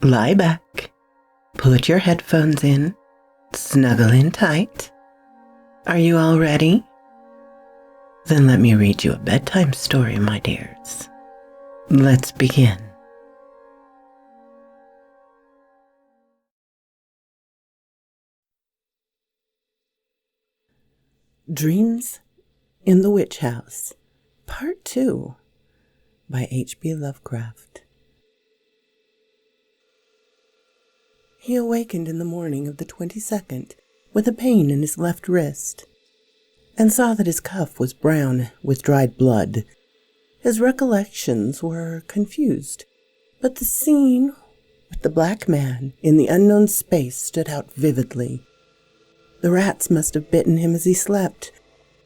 Lie back, put your headphones in, snuggle in tight. Are you all ready? Then let me read you a bedtime story, my dears. Let's begin. Dreams in the Witch House, Part 2, by H.P. Lovecraft. He awakened in the morning of the 22nd with a pain in his left wrist, and saw that his cuff was brown with dried blood. His recollections were confused, but the scene with the black man in the unknown space stood out vividly. The rats must have bitten him as he slept,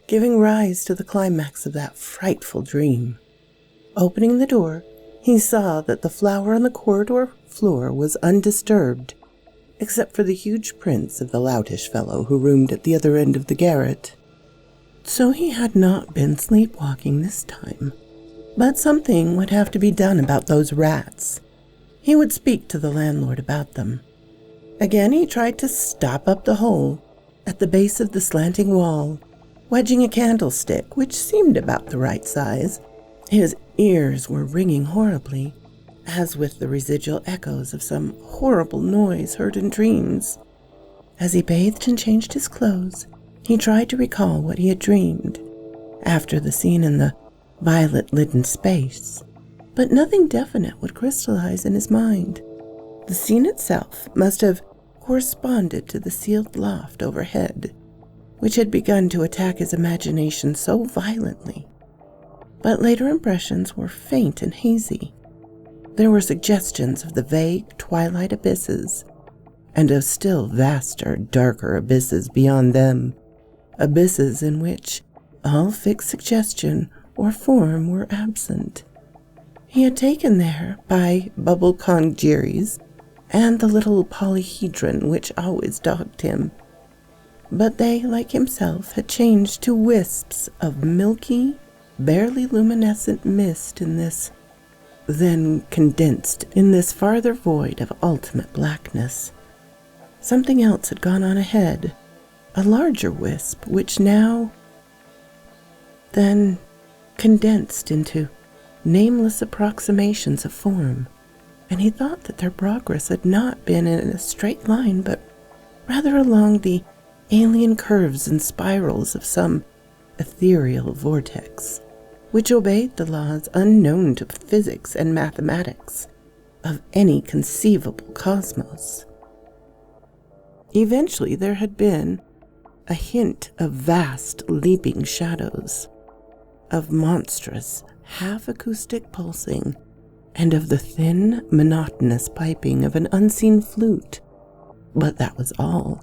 giving rise to the climax of that frightful dream. Opening the door, he saw that the flower on the corridor floor was undisturbed, except for the huge prints of the loutish fellow who roomed at the other end of the garret. So he had not been sleepwalking this time. But something would have to be done about those rats. He would speak to the landlord about them. Again he tried to stop up the hole at the base of the slanting wall, wedging a candlestick, which seemed about the right size. His ears were ringing horribly, as with the residual echoes of some horrible noise heard in dreams. As he bathed and changed his clothes, he tried to recall what he had dreamed after the scene in the violet-lidden space, but nothing definite would crystallize in his mind. The scene itself must have corresponded to the sealed loft overhead, which had begun to attack his imagination so violently. But later impressions were faint and hazy. There were suggestions of the vague twilight abysses, and of still vaster, darker abysses beyond them, abysses in which all fixed suggestion or form were absent. He had taken there by bubble congeries and the little polyhedron which always dogged him, but they, like himself, had changed to wisps of milky, barely luminescent mist in this, then condensed in this farther void of ultimate blackness. Something else had gone on ahead, a larger wisp, which now, then, condensed into nameless approximations of form, and he thought that their progress had not been in a straight line, but rather along the alien curves and spirals of some ethereal vortex, which obeyed the laws unknown to physics and mathematics of any conceivable cosmos. Eventually there had been a hint of vast leaping shadows, of monstrous half-acoustic pulsing, and of the thin, monotonous piping of an unseen flute. But that was all.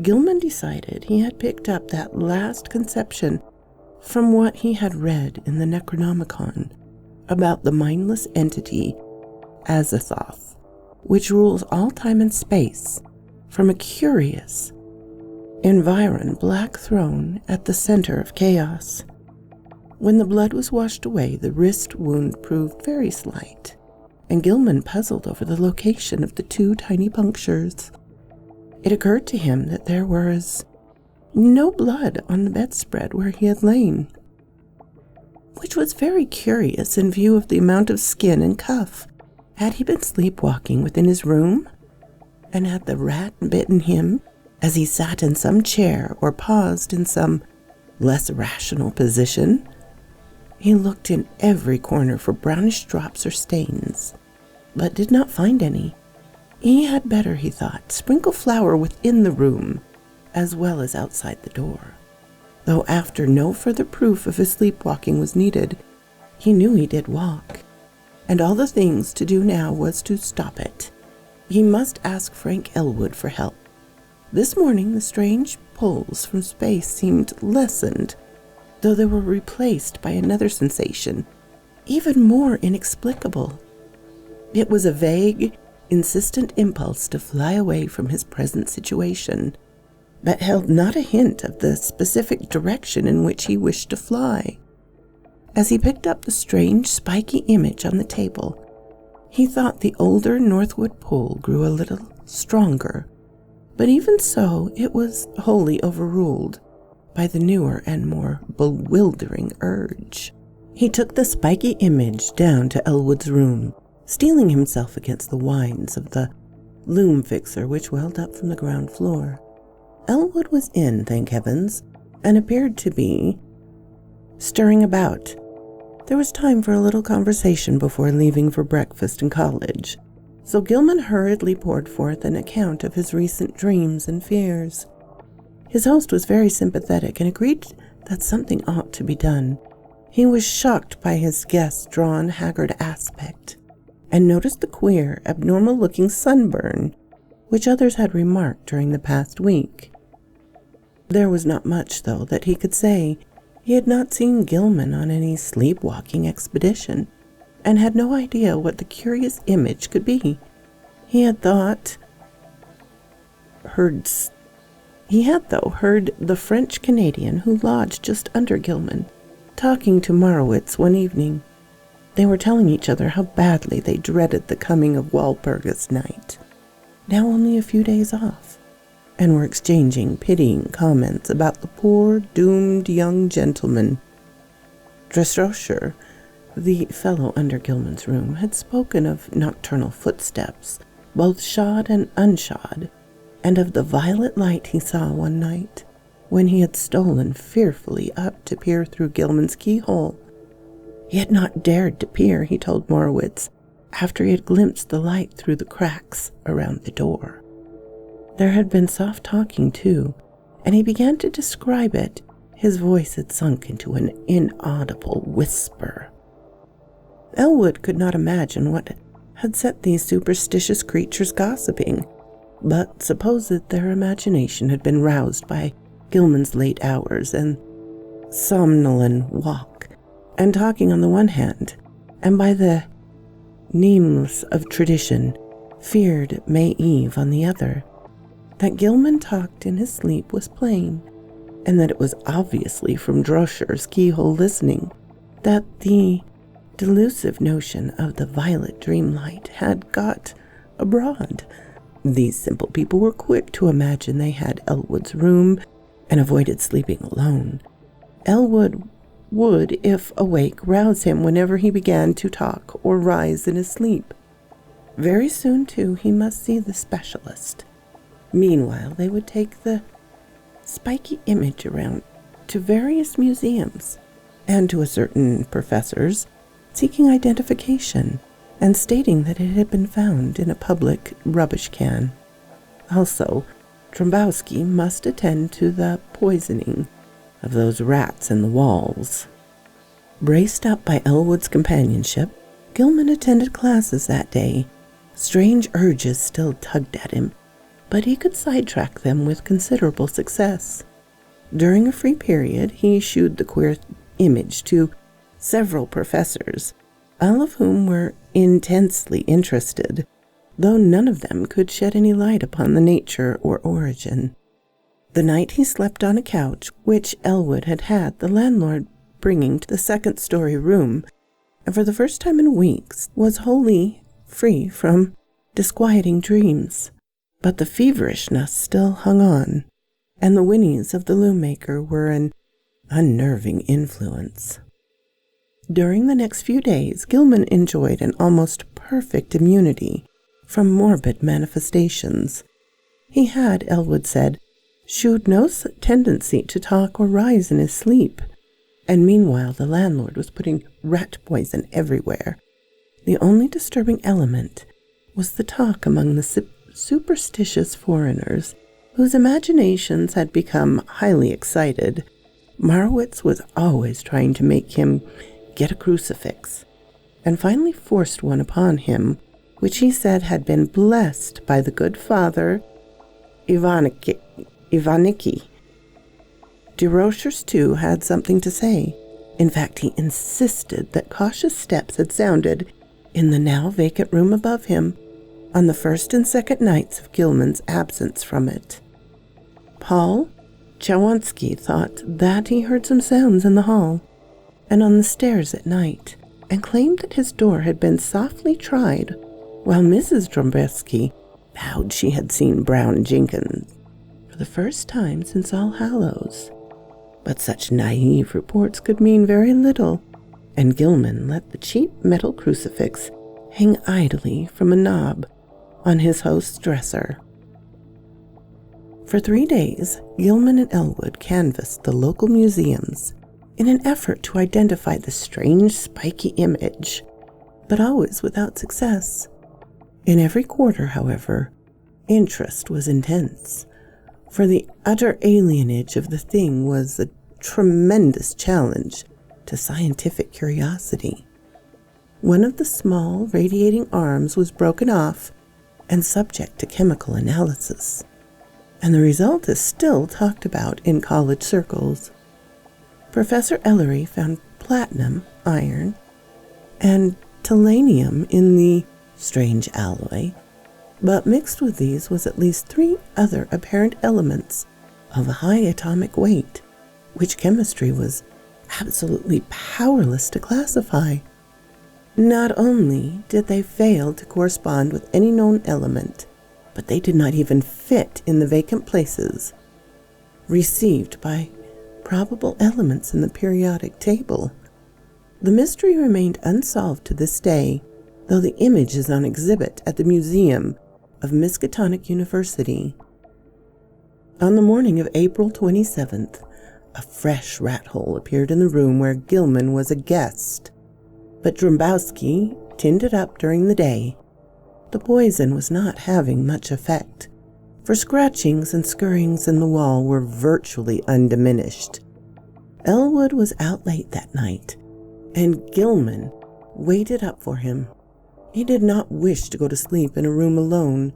Gilman decided he had picked up that last conception from what he had read in the Necronomicon about the mindless entity Azathoth, which rules all time and space from a curious, environ black throne at the center of chaos. When the blood was washed away, the wrist wound proved very slight, and Gilman puzzled over the location of the two tiny punctures. It occurred to him that there was no blood on the bedspread where he had lain, which was very curious in view of the amount of skin and cuff. Had he been sleepwalking within his room? And had the rat bitten him as he sat in some chair or paused in some less rational position? He looked in every corner for brownish drops or stains, but did not find any. He had better, he thought, sprinkle flour within the room as well as outside the door. Though after no further proof of his sleepwalking was needed, he knew he did walk, and all the things to do now was to stop it. He must ask Frank Elwood for help. This morning the strange pulls from space seemed lessened, though they were replaced by another sensation, even more inexplicable. It was a vague, insistent impulse to fly away from his present situation, but held not a hint of the specific direction in which he wished to fly. As he picked up the strange, spiky image on the table, He thought the older northward pull grew a little stronger, but even so it was wholly overruled by the newer and more bewildering urge. He took the spiky image down to Elwood's room, steeling himself against the whines of the loom fixer which welled up from the ground floor. Elwood was in, thank heavens, and appeared to be stirring about. There was time for a little conversation before leaving for breakfast in college, so Gilman hurriedly poured forth an account of his recent dreams and fears. His host was very sympathetic and agreed that something ought to be done. He was shocked by his guest's drawn, haggard aspect, and noticed the queer, abnormal-looking sunburn which others had remarked during the past week. There was not much, though, that he could say. He had not seen Gilman on any sleepwalking expedition, and had no idea what the curious image could be. He had heard the French-Canadian who lodged just under Gilman talking to Marowitz one evening. They were telling each other how badly they dreaded the coming of Walpurgis night, now only a few days off, and were exchanging pitying comments about the poor, doomed young gentleman. Dressrocher, the fellow under Gilman's room, had spoken of nocturnal footsteps, both shod and unshod, and of the violet light he saw one night when he had stolen fearfully up to peer through Gilman's keyhole. He had not dared to peer, he told Morowitz, after he had glimpsed the light through the cracks around the door. There had been soft talking, too, and he began to describe it. His voice had sunk into an inaudible whisper. Elwood could not imagine what had set these superstitious creatures gossiping, but supposed their imagination had been roused by Gilman's late hours and somnolent walk and talking on the one hand, and by the nameless of tradition, feared May Eve on the other. That Gilman talked in his sleep was plain, and that it was obviously from Droscher's keyhole listening that the delusive notion of the violet dreamlight had got abroad. These simple people were quick to imagine they had Elwood's room and avoided sleeping alone. Elwood would, if awake, rouse him whenever he began to talk or rise in his sleep. Very soon, too, he must see the specialist. Meanwhile, they would take the spiky image around to various museums and to a certain professor's, seeking identification and stating that it had been found in a public rubbish can. Also, Trombowski must attend to the poisoning of those rats in the walls. Braced up by Elwood's companionship, Gilman attended classes that day. Strange urges still tugged at him, but he could sidetrack them with considerable success. During a free period, he shewed the queer image to several professors, all of whom were intensely interested, though none of them could shed any light upon the nature or origin. The night he slept on a couch, which Elwood had had the landlord bringing to the second-story room, and for the first time in weeks was wholly free from disquieting dreams. But the feverishness still hung on, and the whinnies of the loom-maker were an unnerving influence. During the next few days, Gilman enjoyed an almost perfect immunity from morbid manifestations. He had, Elwood said, shewed no tendency to talk or rise in his sleep, and meanwhile the landlord was putting rat poison everywhere. The only disturbing element was the talk among the superstitious foreigners, whose imaginations had become highly excited. Marowitz was always trying to make him get a crucifix, and finally forced one upon him, which he said had been blessed by the good Father Ivaniki. Droscher's, too, had something to say. In fact, he insisted that cautious steps had sounded in the now vacant room above him on the first and second nights of Gilman's absence from it. Paul Chawonsky thought that he heard some sounds in the hall and on the stairs at night, and claimed that his door had been softly tried, while Mrs. Drombeski vowed she had seen Brown Jenkins for the first time since All Hallows. But such naive reports could mean very little, and Gilman let the cheap metal crucifix hang idly from a knob on his host's dresser. For 3 days, Gilman and Elwood canvassed the local museums in an effort to identify the strange spiky image, but always without success. In every quarter, however, interest was intense, for the utter alienage of the thing was a tremendous challenge to scientific curiosity. One of the small radiating arms was broken off and subject to chemical analysis, and the result is still talked about in college circles. Professor Ellery found platinum, iron, and tellurium in the strange alloy, but mixed with these was at least 3 other apparent elements of a high atomic weight, which chemistry was absolutely powerless to classify. Not only did they fail to correspond with any known element, but they did not even fit in the vacant places received by probable elements in the periodic table. The mystery remained unsolved to this day, though the image is on exhibit at the Museum of Miskatonic University. On the morning of April 27th, a fresh rat hole appeared in the room where Gilman was a guest, but Drombowski tinned it up during the day. The poison was not having much effect, for scratchings and scurryings in the wall were virtually undiminished. Elwood was out late that night, and Gilman waited up for him. He did not wish to go to sleep in a room alone,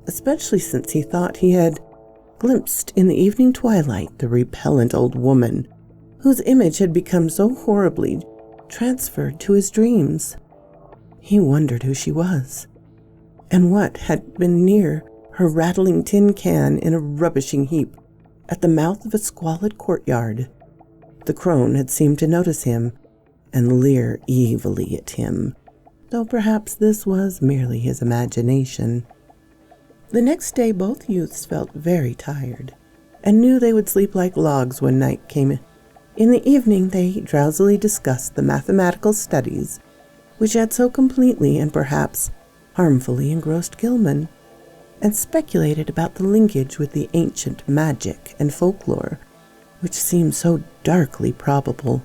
especially since he thought he had glimpsed in the evening twilight the repellent old woman whose image had become so horribly transferred to his dreams. He wondered who she was, and what had been near her rattling tin can in a rubbishing heap at the mouth of a squalid courtyard. The crone had seemed to notice him and leer evilly at him, though perhaps this was merely his imagination. The next day both youths felt very tired, and knew they would sleep like logs when night came. In the evening they drowsily discussed the mathematical studies which had so completely and perhaps harmfully engrossed Gilman, and speculated about the linkage with the ancient magic and folklore, which seemed so darkly probable.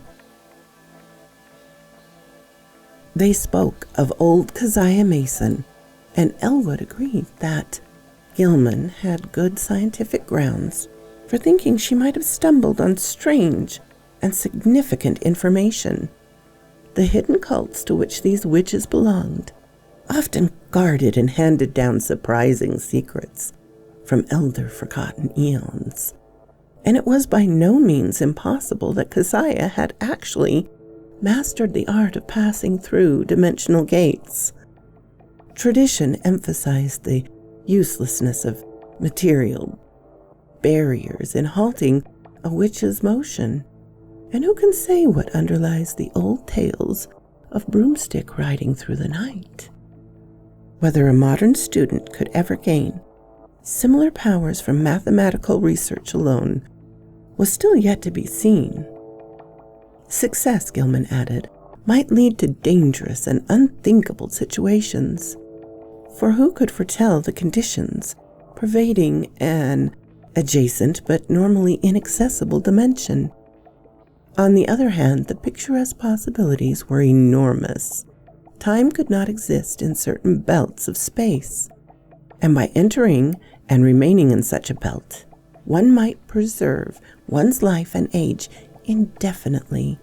They spoke of old Keziah Mason, and Elwood agreed that Gilman had good scientific grounds for thinking she might have stumbled on strange and significant information. The hidden cults to which these witches belonged often guarded and handed down surprising secrets from elder forgotten eons, and it was by no means impossible that Keziah had actually mastered the art of passing through dimensional gates. Tradition emphasized the uselessness of material barriers in halting a witch's motion, and who can say what underlies the old tales of broomstick riding through the night? Whether a modern student could ever gain similar powers from mathematical research alone was still yet to be seen. Success, Gilman added, might lead to dangerous and unthinkable situations, for who could foretell the conditions pervading an adjacent but normally inaccessible dimension? On the other hand, the picturesque possibilities were enormous. Time could not exist in certain belts of space, and by entering and remaining in such a belt, one might preserve one's life and age indefinitely,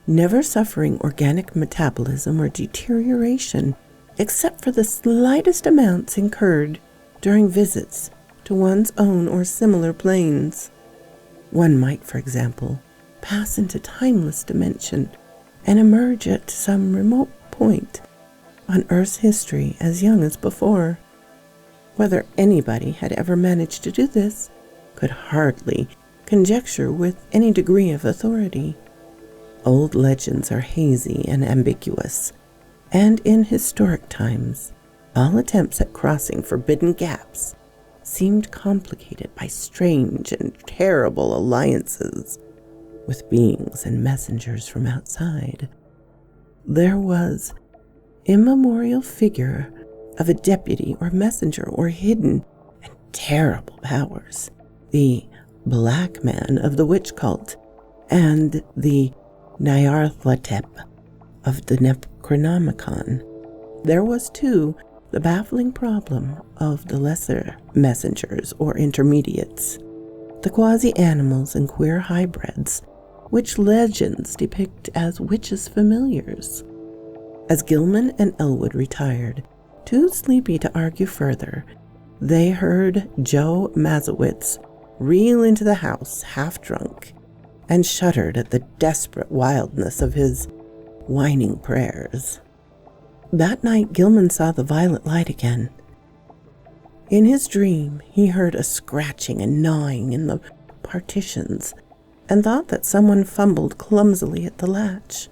never suffering organic metabolism or deterioration, except for the slightest amounts incurred during visits to one's own or similar planes. One might, for example, pass into timeless dimension and emerge at some remote point on Earth's history as young as before. Whether anybody had ever managed to do this could hardly conjecture with any degree of authority. Old legends are hazy and ambiguous, and in historic times, all attempts at crossing forbidden gaps seemed complicated by strange and terrible alliances with beings and messengers from outside. There was immemorial figure of a deputy or messenger or hidden and terrible powers, the Black Man of the witch cult and the Nyarlathotep of the Necronomicon. There was, too, the baffling problem of the lesser messengers or intermediates, the quasi-animals and queer hybrids, which legends depict as witches' familiars. As Gilman and Elwood retired, too sleepy to argue further, they heard Joe Mazowitz reel into the house half-drunk and shuddered at the desperate wildness of his whining prayers. That night Gilman saw the violet light again. In his dream, he heard a scratching and gnawing in the partitions and thought that someone fumbled clumsily at the latch.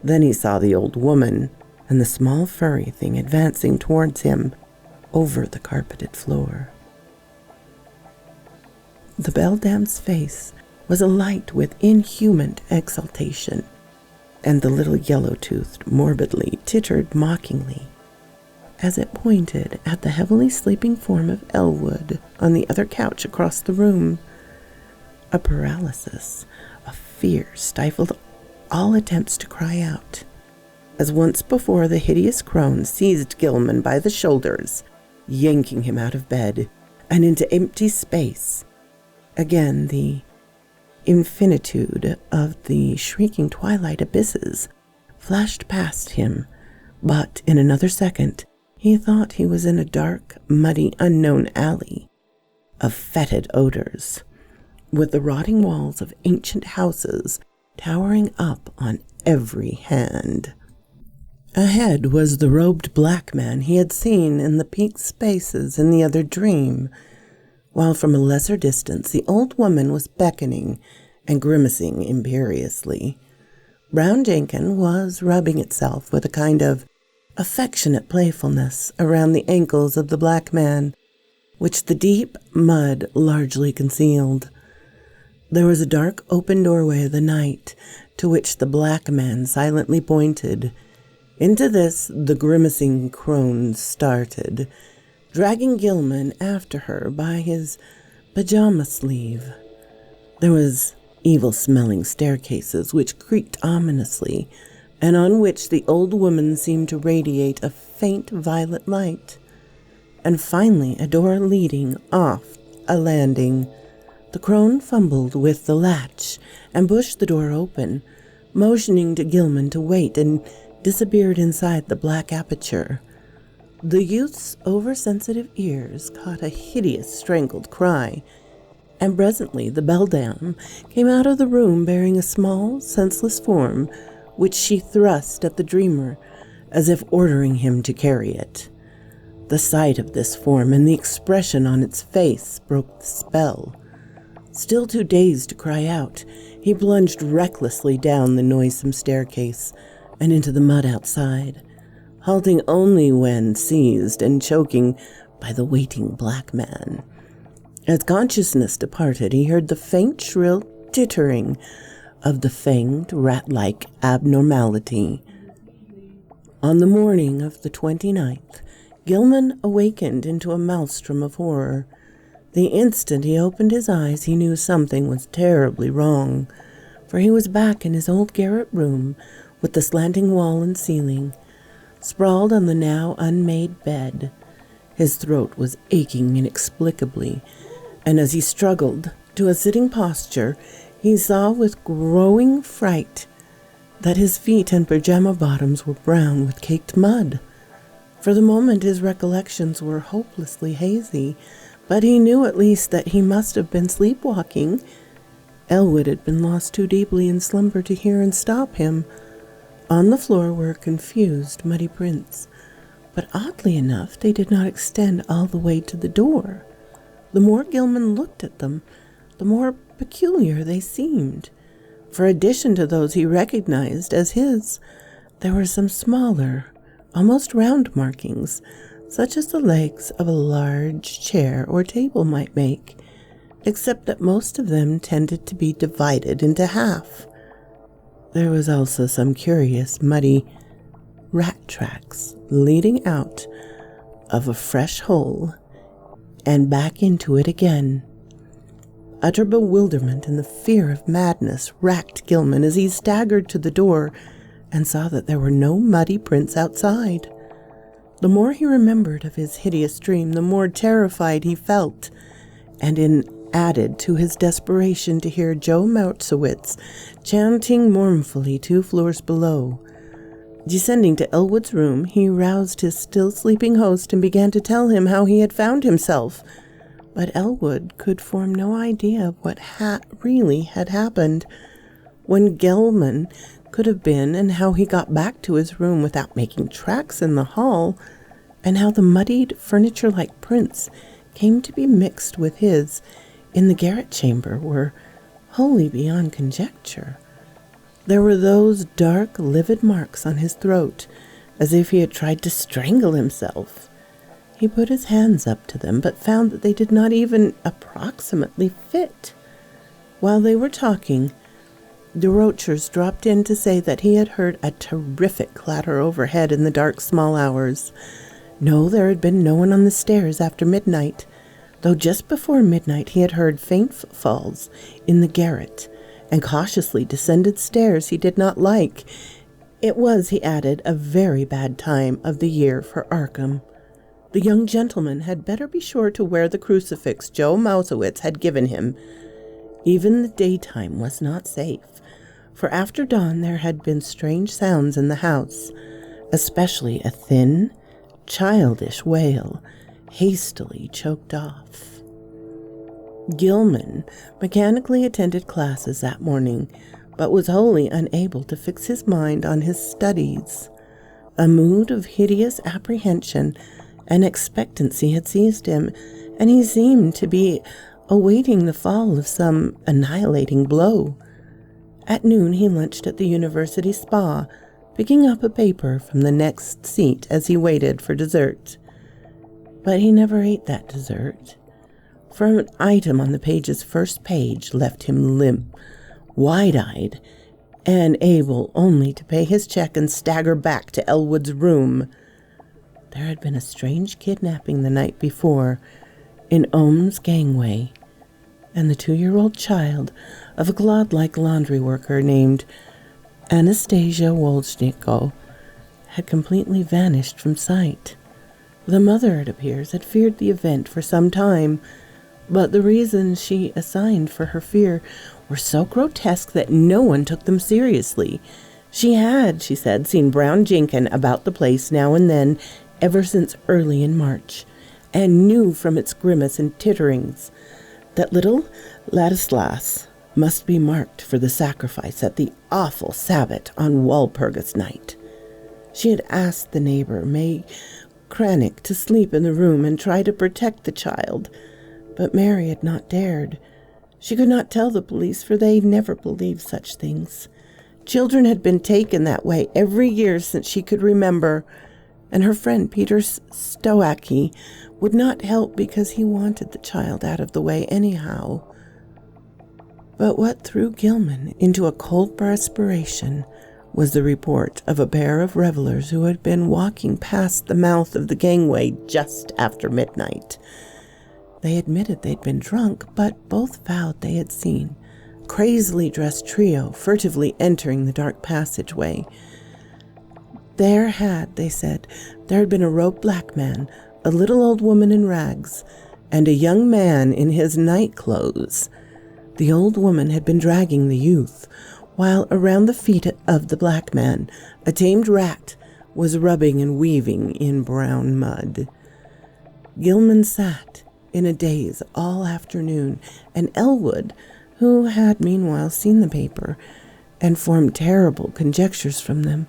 Then he saw the old woman and the small furry thing advancing towards him over the carpeted floor. The beldame's face was alight with inhuman exultation, and the little yellow-toothed morbidly tittered mockingly as it pointed at the heavily sleeping form of Elwood on the other couch across the room. A paralysis of fear stifled all attempts to cry out, as once before the hideous crone seized Gilman by the shoulders, yanking him out of bed and into empty space. Again, the infinitude of the shrieking twilight abysses flashed past him, but in another second he thought he was in a dark, muddy, unknown alley of fetid odors, with the rotting walls of ancient houses towering up on every hand. Ahead was the robed black man he had seen in the peaked spaces in the other dream, while from a lesser distance the old woman was beckoning and grimacing imperiously. Brown Jenkin was rubbing itself with a kind of affectionate playfulness around the ankles of the black man, which the deep mud largely concealed. There was a dark open doorway of the night to which the black man silently pointed. Into this the grimacing crone started, dragging Gilman after her by his pajama sleeve. There was evil-smelling staircases which creaked ominously, and on which the old woman seemed to radiate a faint violet light. And finally a door leading off a landing. The crone fumbled with the latch and pushed the door open, motioning to Gilman to wait, and disappeared inside the black aperture. The youth's oversensitive ears caught a hideous strangled cry, and presently the beldame came out of the room bearing a small, senseless form, which she thrust at the dreamer as if ordering him to carry it. The sight of this form and the expression on its face broke the spell. Still too dazed to cry out, he plunged recklessly down the noisome staircase and into the mud outside, halting only when seized and choking by the waiting black man. As consciousness departed, he heard the faint, shrill tittering of the fanged, rat-like abnormality. On the morning of the 29th, Gilman awakened into a maelstrom of horror. The instant he opened his eyes, he knew something was terribly wrong, for he was back in his old garret room with the slanting wall and ceiling, sprawled on the now unmade bed. His throat was aching inexplicably, and as he struggled to a sitting posture, he saw with growing fright that his feet and pajama bottoms were brown with caked mud. For the moment his recollections were hopelessly hazy, but he knew at least that he must have been sleepwalking. Elwood had been lost too deeply in slumber to hear and stop him. On the floor were confused, muddy prints, but oddly enough they did not extend all the way to the door. The more Gilman looked at them, the more peculiar they seemed. For addition to those he recognized as his, there were some smaller, almost round markings, such as the legs of a large chair or table might make, except that most of them tended to be divided into half. There was also some curious, muddy rat tracks leading out of a fresh hole and back into it again. Utter bewilderment and the fear of madness racked Gilman as he staggered to the door and saw that there were no muddy prints outside. The more he remembered of his hideous dream, the more terrified he felt, and added to his desperation to hear Joe Mousewitz chanting mournfully 2 floors below. Descending to Elwood's room, he roused his still sleeping host and began to tell him how he had found himself. But Elwood could form no idea of what really had happened, when Gilman could have been, and how he got back to his room without making tracks in the hall, and how the muddied furniture-like prints came to be mixed with his in the garret chamber were wholly beyond conjecture. There were those dark, livid marks on his throat, as if he had tried to strangle himself. He put his hands up to them, but found that they did not even approximately fit. While they were talking, the Rochers dropped in to say that he had heard a terrific clatter overhead in the dark small hours. No, there had been no one on the stairs after midnight, though just before midnight he had heard faint footfalls in the garret, and cautiously descended stairs he did not like. It was, he added, a very bad time of the year for Arkham. The young gentleman had better be sure to wear the crucifix Joe Mousewitz had given him. Even the daytime was not safe, for after dawn there had been strange sounds in the house, especially a thin, childish wail, hastily choked off. Gilman mechanically attended classes that morning, but was wholly unable to fix his mind on his studies. A mood of hideous apprehension and expectancy had seized him, and he seemed to be awaiting the fall of some annihilating blow. At noon he lunched at the university spa, picking up a paper from the next seat as he waited for dessert. But he never ate that dessert, for an item on the page's first page left him limp, wide-eyed, and able only to pay his check and stagger back to Elwood's room. There had been a strange kidnapping the night before in Ohm's gangway, and the 2-year-old child of a clod-like laundry worker named Anastasia Wolchniko had completely vanished from sight. The mother, it appears, had feared the event for some time, but the reasons she assigned for her fear were so grotesque that no one took them seriously. She had, she said, seen Brown Jenkin about the place now and then ever since early in March, and knew from its grimace and titterings that little Ladislas must be marked for the sacrifice at the awful Sabbath on Walpurgis night. She had asked the neighbor, May Cranach, to sleep in the room and try to protect the child, but Mary had not dared. She could not tell the police, for they never believed such things. Children had been taken that way every year since she could remember, and her friend Peter Stoacki would not help because he wanted the child out of the way anyhow. But what threw Gilman into a cold perspiration was the report of a pair of revelers who had been walking past the mouth of the gangway just after midnight. They admitted they'd been drunk, but both vowed they had seen a crazily dressed trio furtively entering the dark passageway. They said, there had been a robed black man, a little old woman in rags, and a young man in his night clothes. The old woman had been dragging the youth, while around the feet of the black man, a tamed rat was rubbing and weaving in brown mud. Gilman sat in a daze all afternoon, and Elwood, who had meanwhile seen the paper and formed terrible conjectures from them,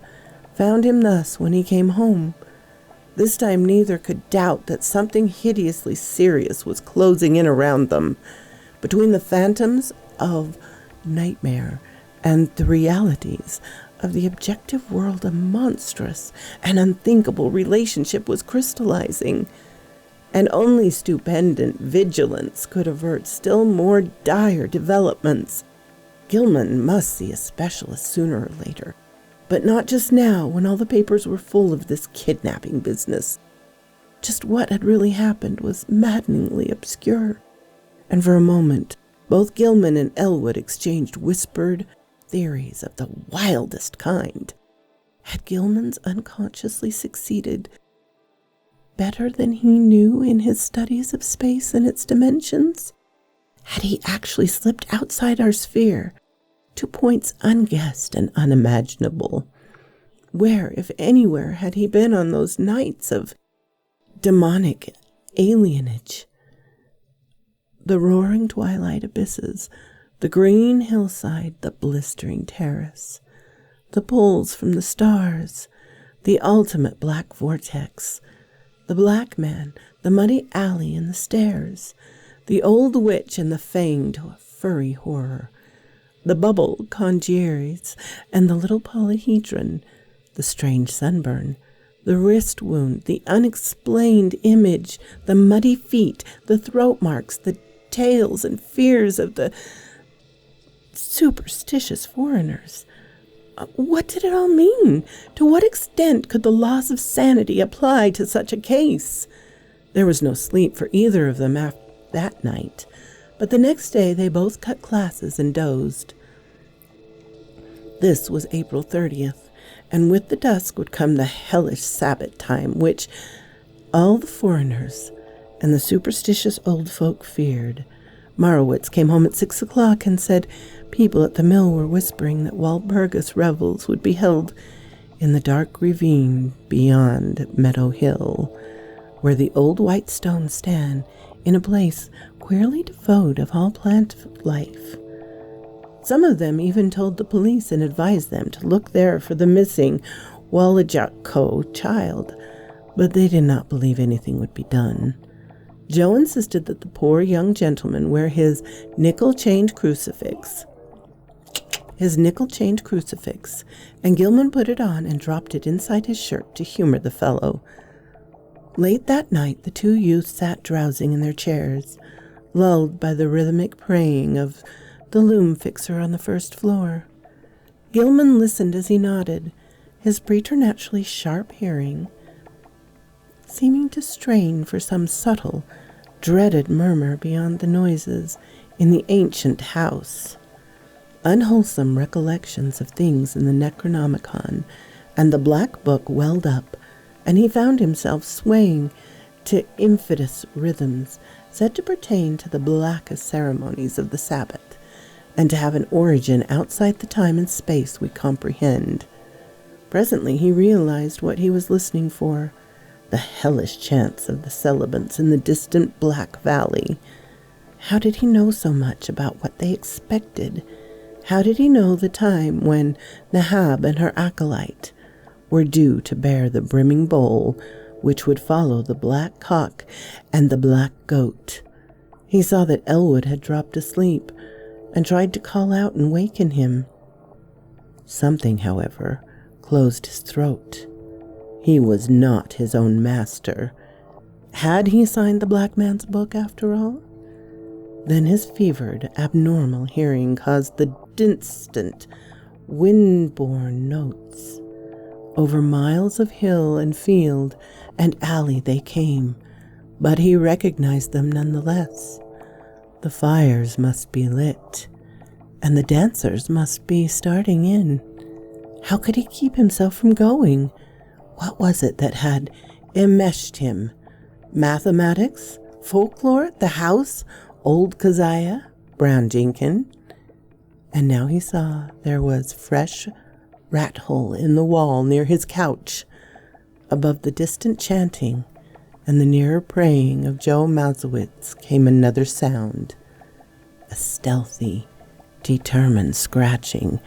found him thus when he came home. This time neither could doubt that something hideously serious was closing in around them. Between the phantoms of nightmare and the realities of the objective world a monstrous and unthinkable relationship was crystallizing, and only stupendous vigilance could avert still more dire developments. Gilman must see a specialist sooner or later, but not just now when all the papers were full of this kidnapping business. Just what had really happened was maddeningly obscure, and for a moment both Gilman and Elwood exchanged whispered theories of the wildest kind. Had Gilman's unconsciously succeeded better than he knew in his studies of space and its dimensions? Had he actually slipped outside our sphere to points unguessed and unimaginable? Where, if anywhere, had he been on those nights of demonic alienage? The roaring twilight abysses, the green hillside, the blistering terrace, the pulls from the stars, the ultimate black vortex, the black man, the muddy alley and the stairs, the old witch and the fanged furry horror, the bubble congeries and the little polyhedron, the strange sunburn, the wrist wound, the unexplained image, the muddy feet, the throat marks, the tales and fears of the superstitious foreigners. What did it all mean? To what extent could the loss of sanity apply to such a case? There was no sleep for either of them after that night, but the next day they both cut classes and dozed. This was April 30th, and with the dusk would come the hellish Sabbath time, which all the foreigners and the superstitious old folk feared. Marowitz came home at 6 o'clock and said people at the mill were whispering that Walpurgis revels would be held in the dark ravine beyond Meadow Hill, where the old white stones stand in a place queerly devoid of all plant life. Some of them even told the police and advised them to look there for the missing Walajakko child, but they did not believe anything would be done. Joe insisted that the poor young gentleman wear his nickel-chained crucifix, and Gilman put it on and dropped it inside his shirt to humor the fellow. Late that night, the two youths sat drowsing in their chairs, lulled by the rhythmic praying of the loom fixer on the first floor. Gilman listened as he nodded, his preternaturally sharp hearing seeming to strain for some subtle, dreaded murmur beyond the noises in the ancient house. Unwholesome recollections of things in the Necronomicon and the Black Book welled up, and he found himself swaying to infidus rhythms said to pertain to the blackest ceremonies of the Sabbath, and to have an origin outside the time and space we comprehend. Presently he realized what he was listening for, the hellish chants of the celibates in the distant Black Valley. How did he know so much about what they expected? How did he know the time when Nahab and her acolyte were due to bear the brimming bowl which would follow the black cock and the black goat? He saw that Elwood had dropped asleep and tried to call out and waken him. Something, however, closed his throat. He was not his own master. Had he signed the black man's book after all? Then his fevered, abnormal hearing caused the distant, wind-borne notes. Over miles of hill and field and alley they came, but he recognized them nonetheless. The fires must be lit, and the dancers must be starting in. How could he keep himself from going? What was it that had enmeshed him? Mathematics? Folklore? The house? Old Keziah? Brown Jenkin? And now he saw there was fresh rat hole in the wall near his couch. Above the distant chanting and the nearer praying of Joe Mausewitz came another sound, a stealthy, determined scratching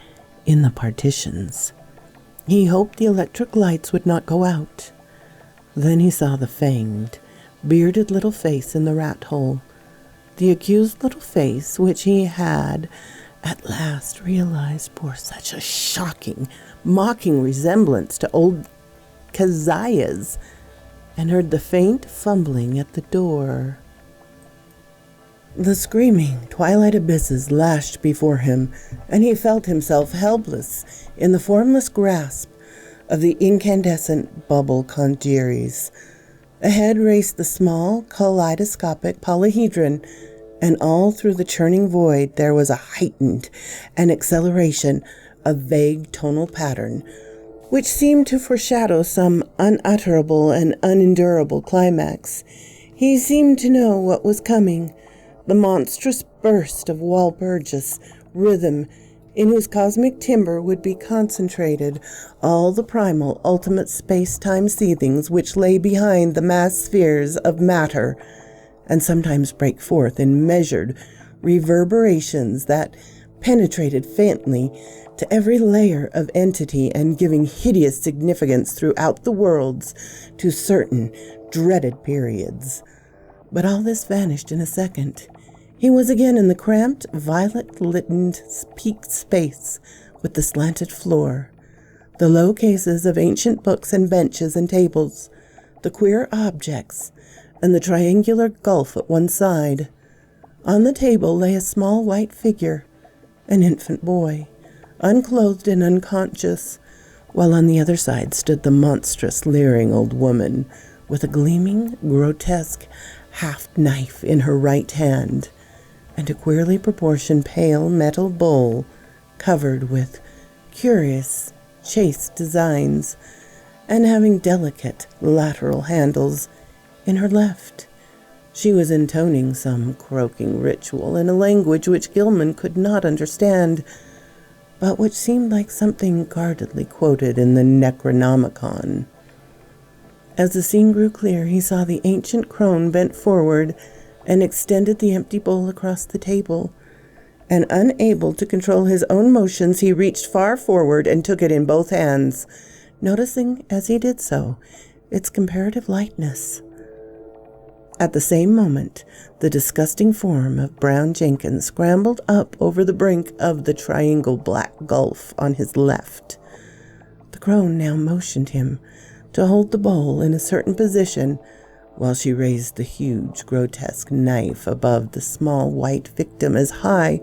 in the partitions. He hoped the electric lights would not go out. Then he saw the fanged, bearded little face in the rat hole, the accused little face which he had at last realized bore such a shocking, mocking resemblance to old Keziah's, and heard the faint fumbling at the door. The screaming twilight abysses lashed before him, and he felt himself helpless in the formless grasp of the incandescent bubble congeries. Ahead raced the small, kaleidoscopic polyhedron, and all through the churning void there was a heightened an acceleration of vague tonal pattern, which seemed to foreshadow some unutterable and unendurable climax. He seemed to know what was coming, the monstrous burst of Walpurgis rhythm in whose cosmic timbre would be concentrated all the primal ultimate space-time seethings which lay behind the mass spheres of matter, and sometimes break forth in measured reverberations that penetrated faintly to every layer of entity and giving hideous significance throughout the worlds to certain dreaded periods. But all this vanished in a second. He was again in the cramped, violet-lightened peaked space with the slanted floor, the low cases of ancient books and benches and tables, the queer objects, and the triangular gulf at one side. On the table lay a small white figure, an infant boy, unclothed and unconscious, while on the other side stood the monstrous, leering old woman with a gleaming, grotesque half-knife in her right hand, and a queerly proportioned pale metal bowl covered with curious, chaste designs and having delicate lateral handles in her left. She was intoning some croaking ritual in a language which Gilman could not understand, but which seemed like something guardedly quoted in the Necronomicon. As the scene grew clear, he saw the ancient crone bent forward and extended the empty bowl across the table, and unable to control his own motions, he reached far forward and took it in both hands, noticing as he did so its comparative lightness. At the same moment, the disgusting form of Brown Jenkins scrambled up over the brink of the triangle black gulf on his left. The crone now motioned him to hold the bowl in a certain position while she raised the huge, grotesque knife above the small white victim as high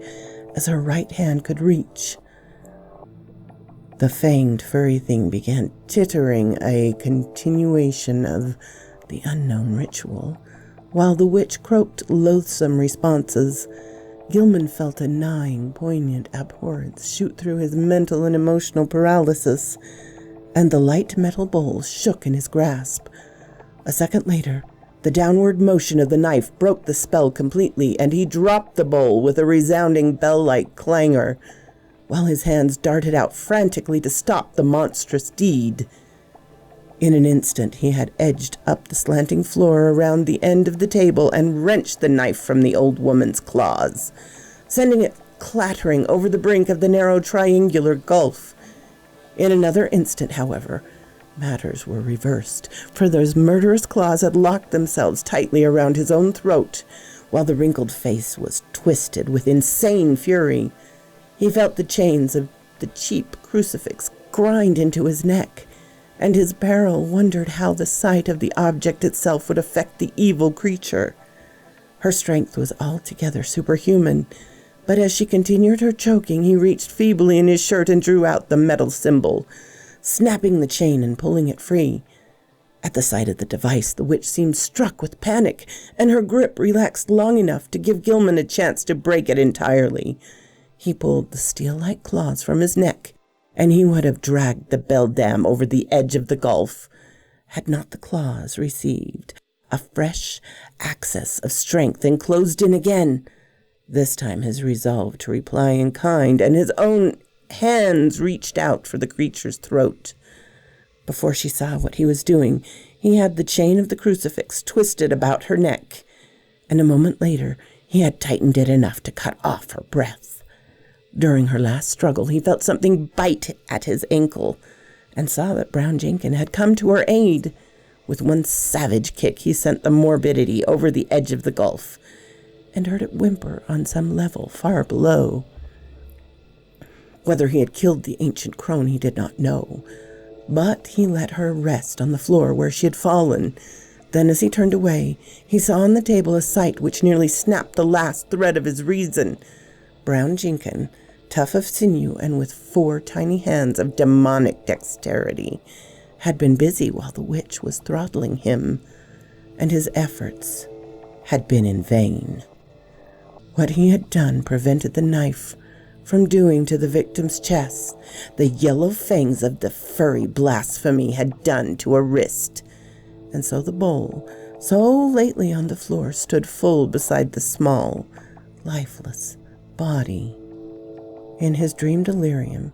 as her right hand could reach. The fanged furry thing began tittering a continuation of the unknown ritual, while the witch croaked loathsome responses. Gilman felt a gnawing, poignant abhorrence shoot through his mental and emotional paralysis, and the light metal bowl shook in his grasp. A second later, the downward motion of the knife broke the spell completely, and he dropped the bowl with a resounding bell-like clangor, while his hands darted out frantically to stop the monstrous deed. In an instant, he had edged up the slanting floor around the end of the table and wrenched the knife from the old woman's claws, sending it clattering over the brink of the narrow triangular gulf. In another instant, however, matters were reversed, for those murderous claws had locked themselves tightly around his own throat, while the wrinkled face was twisted with insane fury. He felt the chains of the cheap crucifix grind into his neck, and his peril wondered how the sight of the object itself would affect the evil creature. Her strength was altogether superhuman, but as she continued her choking, he reached feebly in his shirt and drew out the metal symbol, snapping the chain and pulling it free. At the sight of the device, the witch seemed struck with panic, and her grip relaxed long enough to give Gilman a chance to break it entirely. He pulled the steel-like claws from his neck, and he would have dragged the beldam over the edge of the gulf, had not the claws received a fresh access of strength and closed in again. This time his resolve to reply in kind, and his own hands reached out for the creature's throat. Before she saw what he was doing, he had the chain of the crucifix twisted about her neck, and a moment later he had tightened it enough to cut off her breath. During her last struggle, he felt something bite at his ankle, and saw that Brown Jenkins had come to her aid. With one savage kick, he sent the morbidity over the edge of the gulf, and heard it whimper on some level far below. Whether he had killed the ancient crone he did not know, but he let her rest on the floor where she had fallen. Then as he turned away, he saw on the table a sight which nearly snapped the last thread of his reason. Brown Jenkin, tough of sinew and with 4 tiny hands of demonic dexterity, had been busy while the witch was throttling him, and his efforts had been in vain. What he had done prevented the knife from doing to the victim's chest the yellow fangs of the furry blasphemy had done to a wrist, and so the bowl, so lately on the floor, stood full beside the small, lifeless body. In his dream delirium,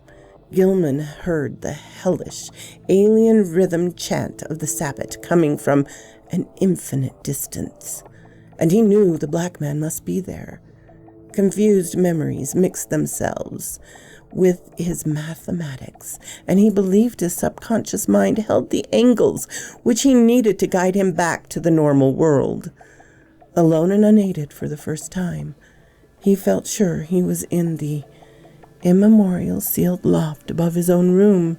Gilman heard the hellish, alien rhythm chant of the Sabbat coming from an infinite distance, and he knew the black man must be there. Confused memories mixed themselves with his mathematics, and he believed his subconscious mind held the angles which he needed to guide him back to the normal world. Alone and unaided for the first time, he felt sure he was in the immemorial sealed loft above his own room,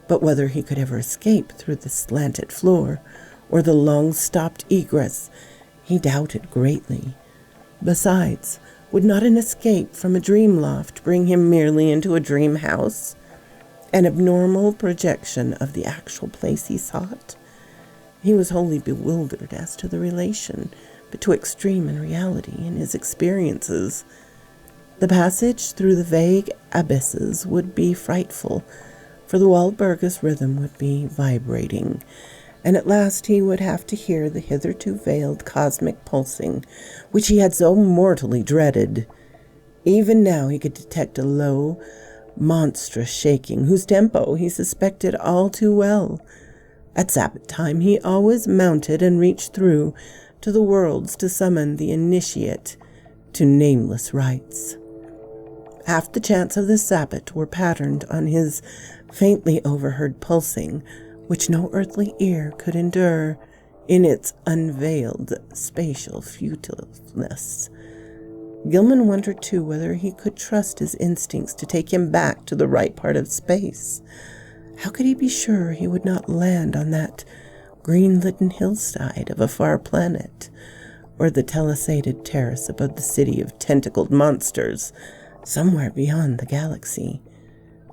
but whether he could ever escape through the slanted floor or the long-stopped egress, he doubted greatly. Besides, would not an escape from a dream loft bring him merely into a dream house, an abnormal projection of the actual place he sought? He was wholly bewildered as to the relation betwixt dream and reality in his experiences. The passage through the vague abysses would be frightful, for the Walburgis rhythm would be vibrating, and at last he would have to hear the hitherto veiled cosmic pulsing, which he had so mortally dreaded. Even now he could detect a low, monstrous shaking, whose tempo he suspected all too well. At Sabbath time he always mounted and reached through to the worlds to summon the initiate to nameless rites. Half the chants of the Sabbath were patterned on his faintly overheard pulsing, which no earthly ear could endure in its unveiled spatial futileness. Gilman wondered, too, whether he could trust his instincts to take him back to the right part of space. How could he be sure he would not land on that green-litten hillside of a far planet, or the telesaded terrace above the city of tentacled monsters somewhere beyond the galaxy,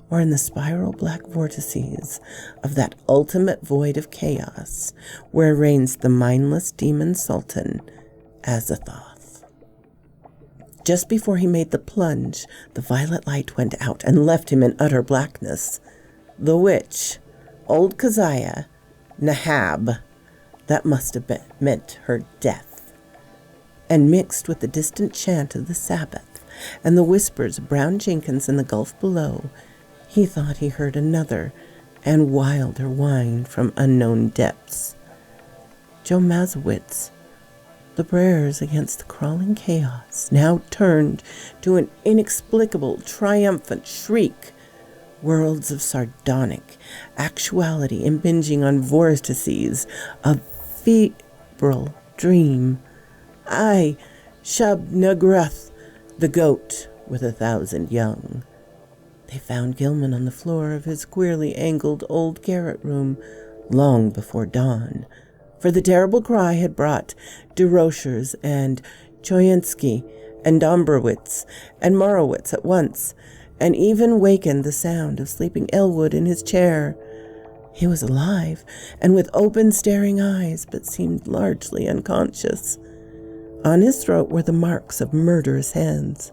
or in the spiral black vortices of that ultimate void of chaos where reigns the mindless demon sultan, Azathoth? Just before he made the plunge, the violet light went out and left him in utter blackness. The witch, old Keziah, Nahab, that must have meant her death. And mixed with the distant chant of the Sabbath and the whispers of Brown Jenkins in the gulf below, he thought he heard another and wilder whine from unknown depths. Joe Mazowitz, the prayers against the crawling chaos, now turned to an inexplicable, triumphant shriek. Worlds of sardonic actuality impinging on vortices of febrile dream. I, Shub-Nagrath, the goat with 1,000 young. They found Gilman on the floor of his queerly angled old garret room long before dawn, for the terrible cry had brought DeRochers and Choyensky and Dombrowitz and Morowitz at once, and even wakened the sound of sleeping Elwood in his chair. He was alive and with open staring eyes, but seemed largely unconscious. On his throat were the marks of murderous hands,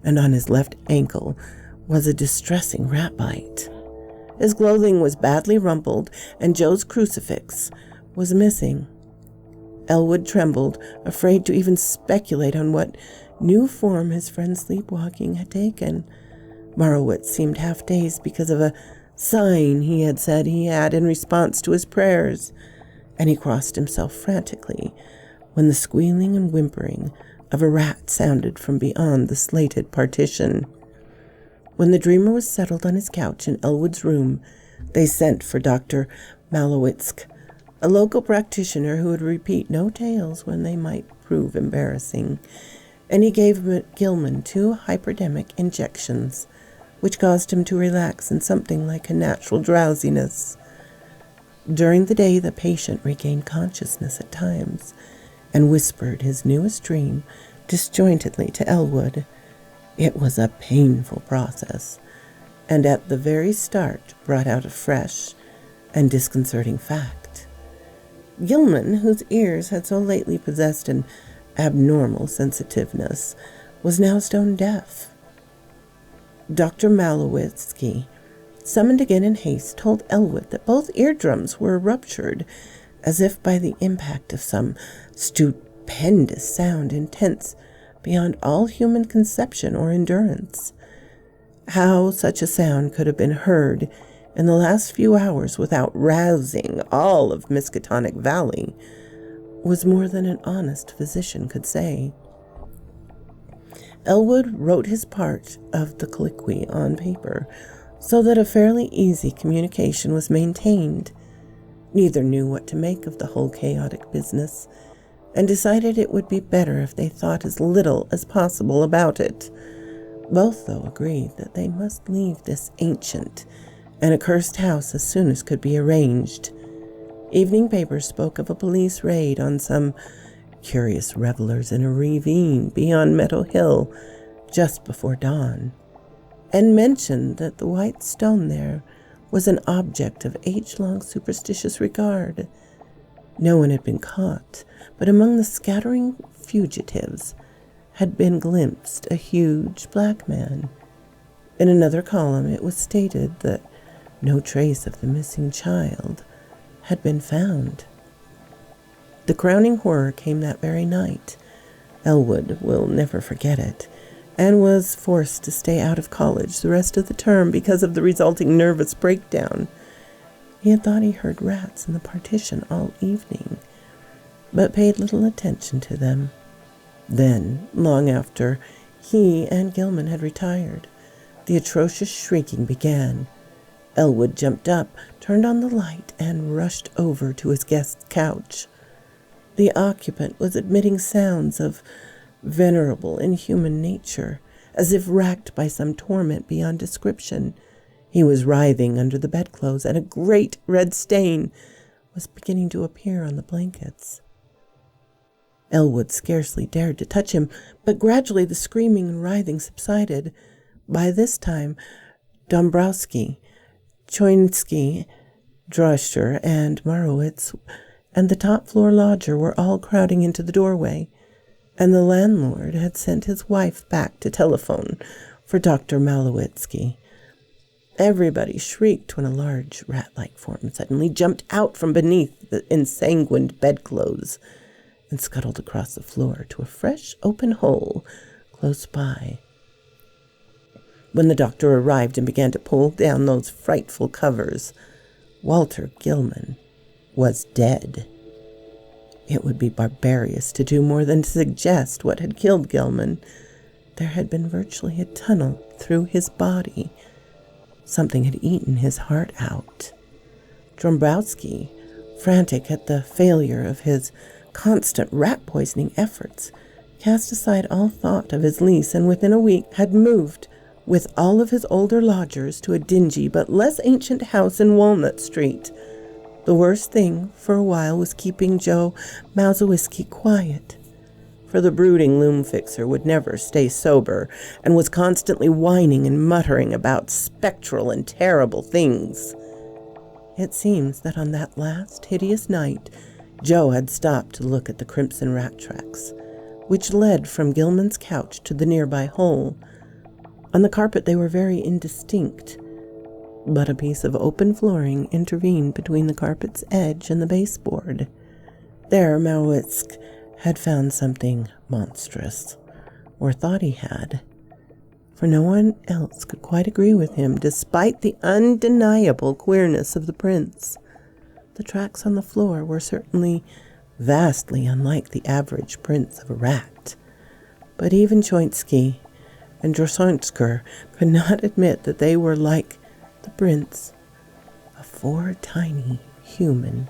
and on his left ankle was a distressing rat bite. His clothing was badly rumpled, and Joe's crucifix was missing. Elwood trembled, afraid to even speculate on what new form his friend's sleepwalking had taken. Morowitz seemed half-dazed because of a sign he had said he had in response to his prayers, and he crossed himself frantically when the squealing and whimpering of a rat sounded from beyond the slated partition. When the dreamer was settled on his couch in Elwood's room, they sent for Dr. Malowitzk, a local practitioner who would repeat no tales when they might prove embarrassing, and he gave Gilman 2 hypodermic injections, which caused him to relax in something like a natural drowsiness. During the day, the patient regained consciousness at times and whispered his newest dream disjointedly to Elwood. It was a painful process, and at the very start brought out a fresh and disconcerting fact. Gilman, whose ears had so lately possessed an abnormal sensitiveness, was now stone deaf. Dr. Malowitsky, summoned again in haste, told Elwood that both eardrums were ruptured, as if by the impact of some stupendous sound intense beyond all human conception or endurance. How such a sound could have been heard in the last few hours without rousing all of Miskatonic Valley was more than an honest physician could say. Elwood wrote his part of the colloquy on paper so that a fairly easy communication was maintained. Neither knew what to make of the whole chaotic business, and decided it would be better if they thought as little as possible about it. Both, though, agreed that they must leave this ancient and accursed house as soon as could be arranged. Evening papers spoke of a police raid on some curious revelers in a ravine beyond Meadow Hill just before dawn, and mentioned that the white stone there was an object of age-long superstitious regard. No one had been caught, but among the scattering fugitives had been glimpsed a huge black man. In another column it was stated that no trace of the missing child had been found. The crowning horror came that very night. Elwood will never forget it, and was forced to stay out of college the rest of the term because of the resulting nervous breakdown. He had thought he heard rats in the partition all evening, but paid little attention to them. Then, long after he and Gilman had retired, the atrocious shrieking began. Elwood jumped up, turned on the light, and rushed over to his guest's couch. The occupant was emitting sounds of venerable inhuman nature, as if racked by some torment beyond description. He was writhing under the bedclothes, and a great red stain was beginning to appear on the blankets. Elwood scarcely dared to touch him, but gradually the screaming and writhing subsided. By this time, Dombrowski, Choinsky, Droscher, and Marowitz, and the top-floor lodger were all crowding into the doorway, and the landlord had sent his wife back to telephone for Dr. Malowitsky. Everybody shrieked when a large rat-like form suddenly jumped out from beneath the ensanguined bedclothes and scuttled across the floor to a fresh open hole close by. When the doctor arrived and began to pull down those frightful covers, Walter Gilman was dead. It would be barbarous to do more than to suggest what had killed Gilman. There had been virtually a tunnel through his body. Something had eaten his heart out. Dombrowski, frantic at the failure of his constant rat-poisoning efforts, cast aside all thought of his lease, and within a week had moved with all of his older lodgers to a dingy but less ancient house in Walnut Street. The worst thing for a while was keeping Joe Mauzowiski quiet, for the brooding loom-fixer would never stay sober and was constantly whining and muttering about spectral and terrible things. It seems that on that last hideous night, Joe had stopped to look at the crimson rat tracks, which led from Gilman's couch to the nearby hole. On the carpet they were very indistinct, but a piece of open flooring intervened between the carpet's edge and the baseboard. There Malowitz had found something monstrous, or thought he had, for no one else could quite agree with him, despite the undeniable queerness of the prints. The tracks on the floor were certainly vastly unlike the average prints of a rat, but even Choinsky and Drosonsker could not admit that they were like the prints of 4 tiny human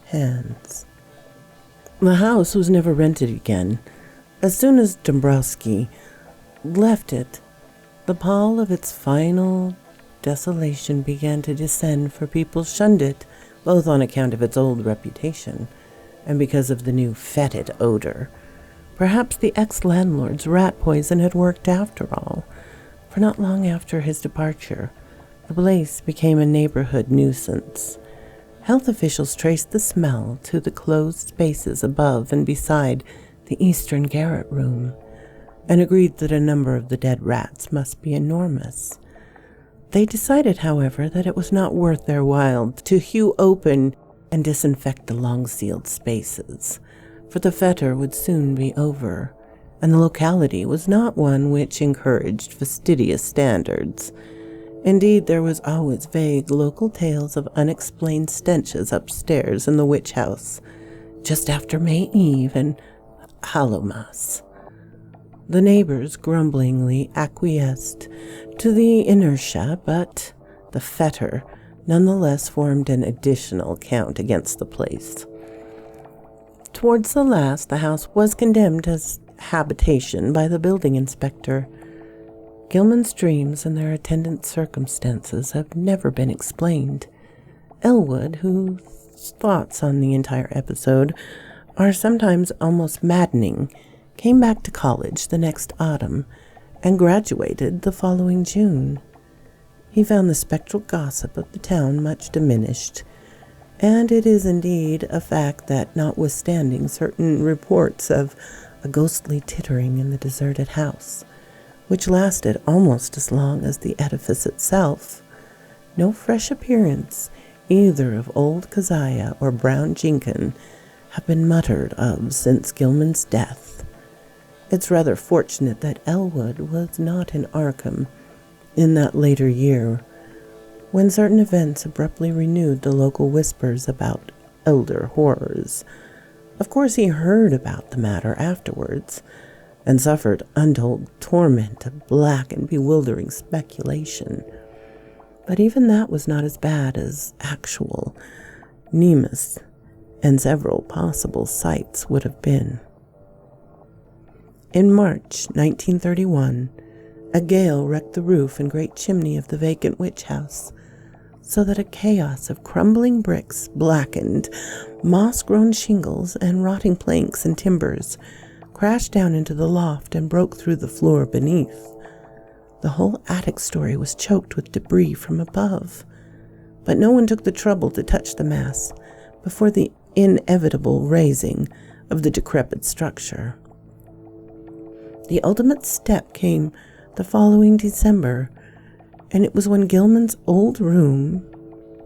hands. The house was never rented again. As soon as Dombrowski left it, The pall of its final desolation began to descend, for people shunned it, both on account of its old reputation and because of the new fetid odor. Perhaps the ex-landlord's rat poison had worked after all, for not long after his departure, the place became a neighborhood nuisance. Health officials traced the smell to the closed spaces above and beside the eastern garret room, and agreed that a number of the dead rats must be enormous. They decided, however, that it was not worth their while to hew open and disinfect the long-sealed spaces, for the fetor would soon be over, and the locality was not one which encouraged fastidious standards. Indeed, there was always vague local tales of unexplained stenches upstairs in the witch house, just after May Eve and Hallowmas. The neighbors grumblingly acquiesced to the inertia, but the fetor nonetheless formed an additional count against the place. Towards the last, the house was condemned as habitation by the building inspector. Gilman's dreams and their attendant circumstances have never been explained. Elwood, whose thoughts on the entire episode are sometimes almost maddening, came back to college the next autumn and graduated the following June. He found the spectral gossip of the town much diminished, and it is indeed a fact that, notwithstanding certain reports of a ghostly tittering in the deserted house, which lasted almost as long as the edifice itself, no fresh appearance either of old Keziah or Brown Jenkin have been muttered of since Gilman's death. It's rather fortunate that Elwood was not in Arkham in that later year, when certain events abruptly renewed the local whispers about elder horrors. Of course, he heard about the matter afterwards, and suffered untold torment of black and bewildering speculation. But even that was not as bad as actual Nemus and several possible sites would have been. In March 1931, a gale wrecked the roof and great chimney of the vacant witch house, so that a chaos of crumbling bricks, blackened, moss-grown shingles, and rotting planks and timbers crashed down into the loft and broke through the floor beneath. The whole attic story was choked with debris from above, but no one took the trouble to touch the mass before the inevitable razing of the decrepit structure. The ultimate step came the following December, and it was when Gilman's old room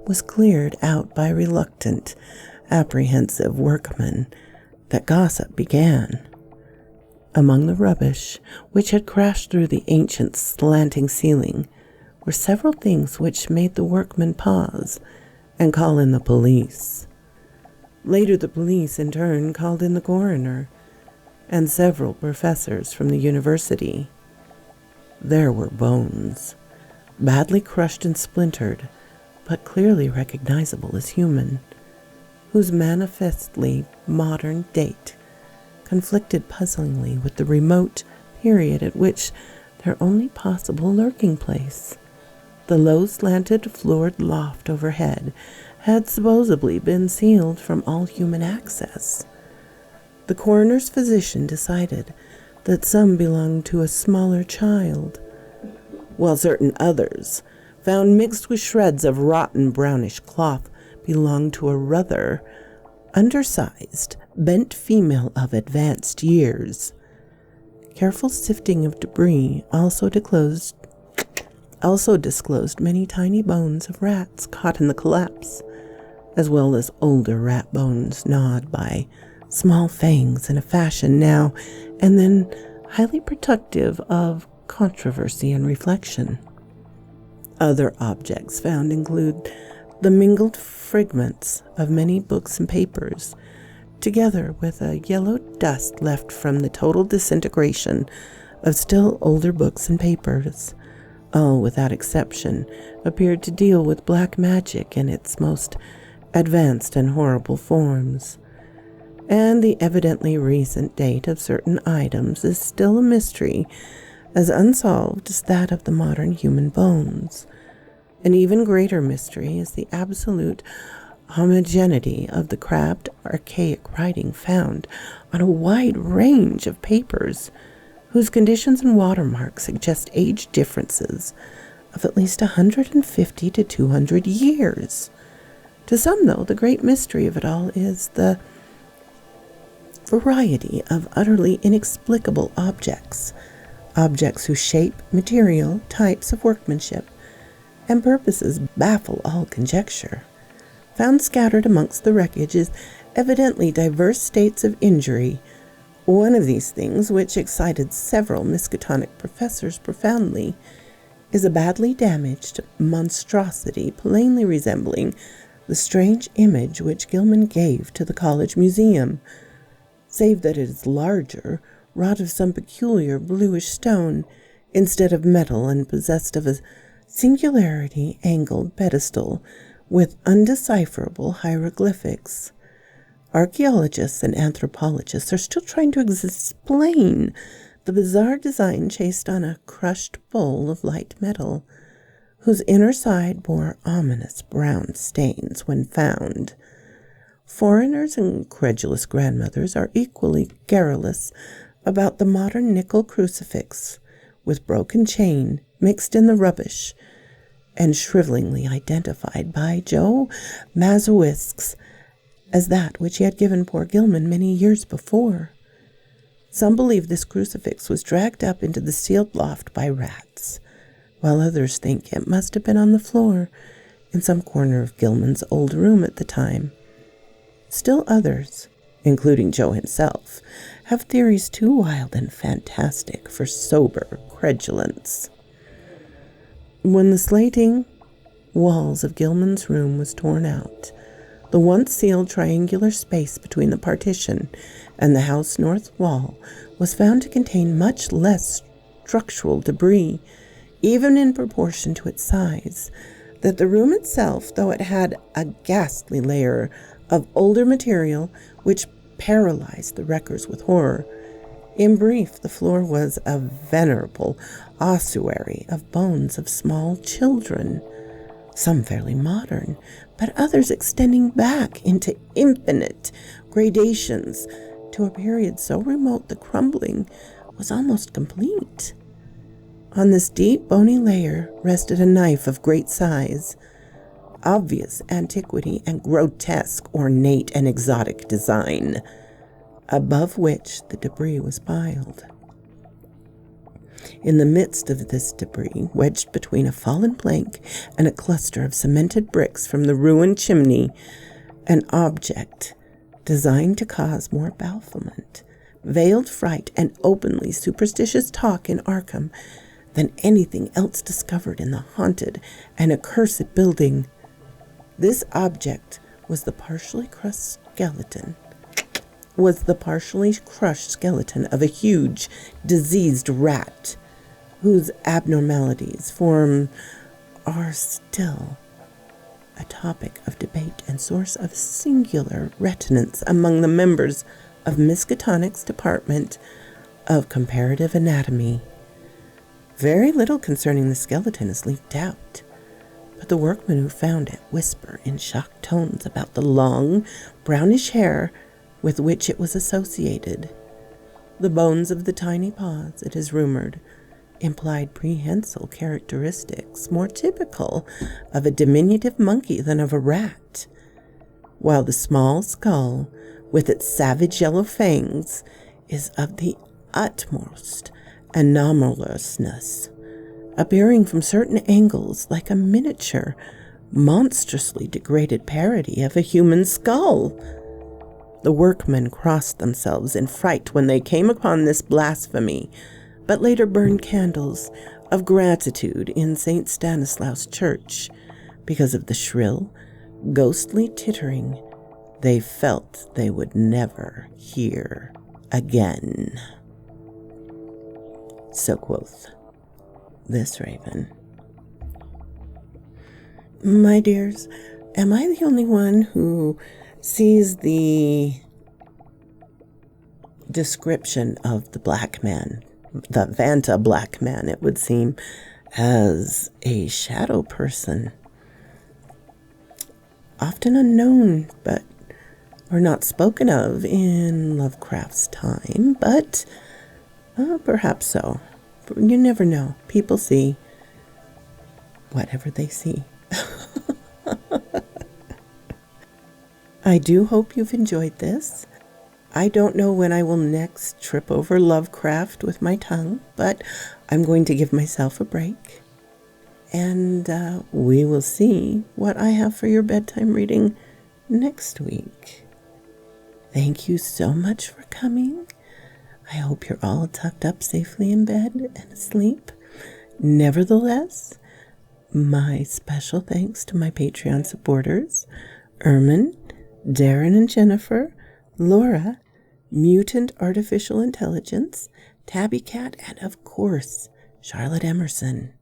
was cleared out by reluctant, apprehensive workmen that gossip began. Among the rubbish which had crashed through the ancient slanting ceiling were several things which made the workmen pause and call in the police. Later, the police in turn called in the coroner and several professors from the university. There were bones, badly crushed and splintered, but clearly recognizable as human, whose manifestly modern date conflicted puzzlingly with the remote period at which their only possible lurking place, the low slanted floored loft overhead, had supposedly been sealed from all human access. The coroner's physician decided that some belonged to a smaller child, while certain others, found mixed with shreds of rotten brownish cloth, belonged to a rather undersized, bent female of advanced years. Careful sifting of debris also disclosed many tiny bones of rats caught in the collapse, as well as older rat bones gnawed by small fangs in a fashion now and then highly productive of controversy and reflection. Other objects found include the mingled fragments of many books and papers, together with a yellow dust left from the total disintegration of still older books and papers. All, without exception, appeared to deal with black magic in its most advanced and horrible forms. And the evidently recent date of certain items is still a mystery as unsolved as that of the modern human bones. An even greater mystery is the absolute homogeneity of the crabbed, archaic writing found on a wide range of papers, whose conditions and watermarks suggest age differences of at least 150 to 200 years. To some, though, the great mystery of it all is the variety of utterly inexplicable objects whose shape, material, types of workmanship, and purposes baffle all conjecture. Found scattered amongst the wreckage is evidently diverse states of injury. One of these things, which excited several Miskatonic professors profoundly, is a badly damaged monstrosity plainly resembling the strange image which Gilman gave to the college museum, save that it is larger, wrought of some peculiar bluish stone, instead of metal, and possessed of a singularly angled pedestal with undecipherable hieroglyphics. Archaeologists and anthropologists are still trying to explain the bizarre design chased on a crushed bowl of light metal, whose inner side bore ominous brown stains when found. Foreigners and credulous grandmothers are equally garrulous about the modern nickel crucifix, with broken chain mixed in the rubbish, and shrivelingly identified by Joe Mazowiecki as that which he had given poor Gilman many years before. Some believe this crucifix was dragged up into the sealed loft by rats, while others think it must have been on the floor in some corner of Gilman's old room at the time. Still others, including Joe himself, have theories too wild and fantastic for sober credulence. When the slating walls of Gilman's room was torn out, the once sealed triangular space between the partition and the house north wall was found to contain much less structural debris, even in proportion to its size, that the room itself, though it had a ghastly layer of older material which paralyzed the wreckers with horror. In brief, the floor was a venerable ossuary of bones of small children, some fairly modern, but others extending back into infinite gradations to a period so remote the crumbling was almost complete. On this deep, bony layer rested a knife of great size, obvious antiquity and grotesque, ornate, and exotic design, above which the debris was piled. In the midst of this debris, wedged between a fallen plank and a cluster of cemented bricks from the ruined chimney, an object designed to cause more bafflement, veiled fright, and openly superstitious talk in Arkham than anything else discovered in the haunted and accursed building. This object was the partially crushed skeleton of a huge, diseased rat, whose abnormalities are still a topic of debate and source of singular reticence among the members of Miskatonic's Department of Comparative Anatomy. Very little concerning the skeleton is leaked out, but the workmen who found it whisper in shocked tones about the long, brownish hair with which it was associated. The bones of the tiny paws, it is rumored, implied prehensile characteristics more typical of a diminutive monkey than of a rat, while the small skull, with its savage yellow fangs, is of the utmost anomalousness, appearing from certain angles like a miniature, monstrously degraded parody of a human skull. The workmen crossed themselves in fright when they came upon this blasphemy, but later burned candles of gratitude in St. Stanislaus Church because of the shrill, ghostly tittering they felt they would never hear again. So quoth this raven. My dears, am I the only one who sees the description of the black man the Vanta black man, it would seem, as a shadow person. Often unknown, or not spoken of in Lovecraft's time, but perhaps so. You never know. People see whatever they see. I do hope you've enjoyed this. I don't know when I will next trip over Lovecraft with my tongue, but I'm going to give myself a break. And we will see what I have for your bedtime reading next week. Thank you so much for coming. I hope you're all tucked up safely in bed and asleep. Nevertheless, my special thanks to my Patreon supporters, Ermin, Darren and Jennifer, Laura, Mutant Artificial Intelligence, Tabby Cat, and of course, Charlotte Emerson.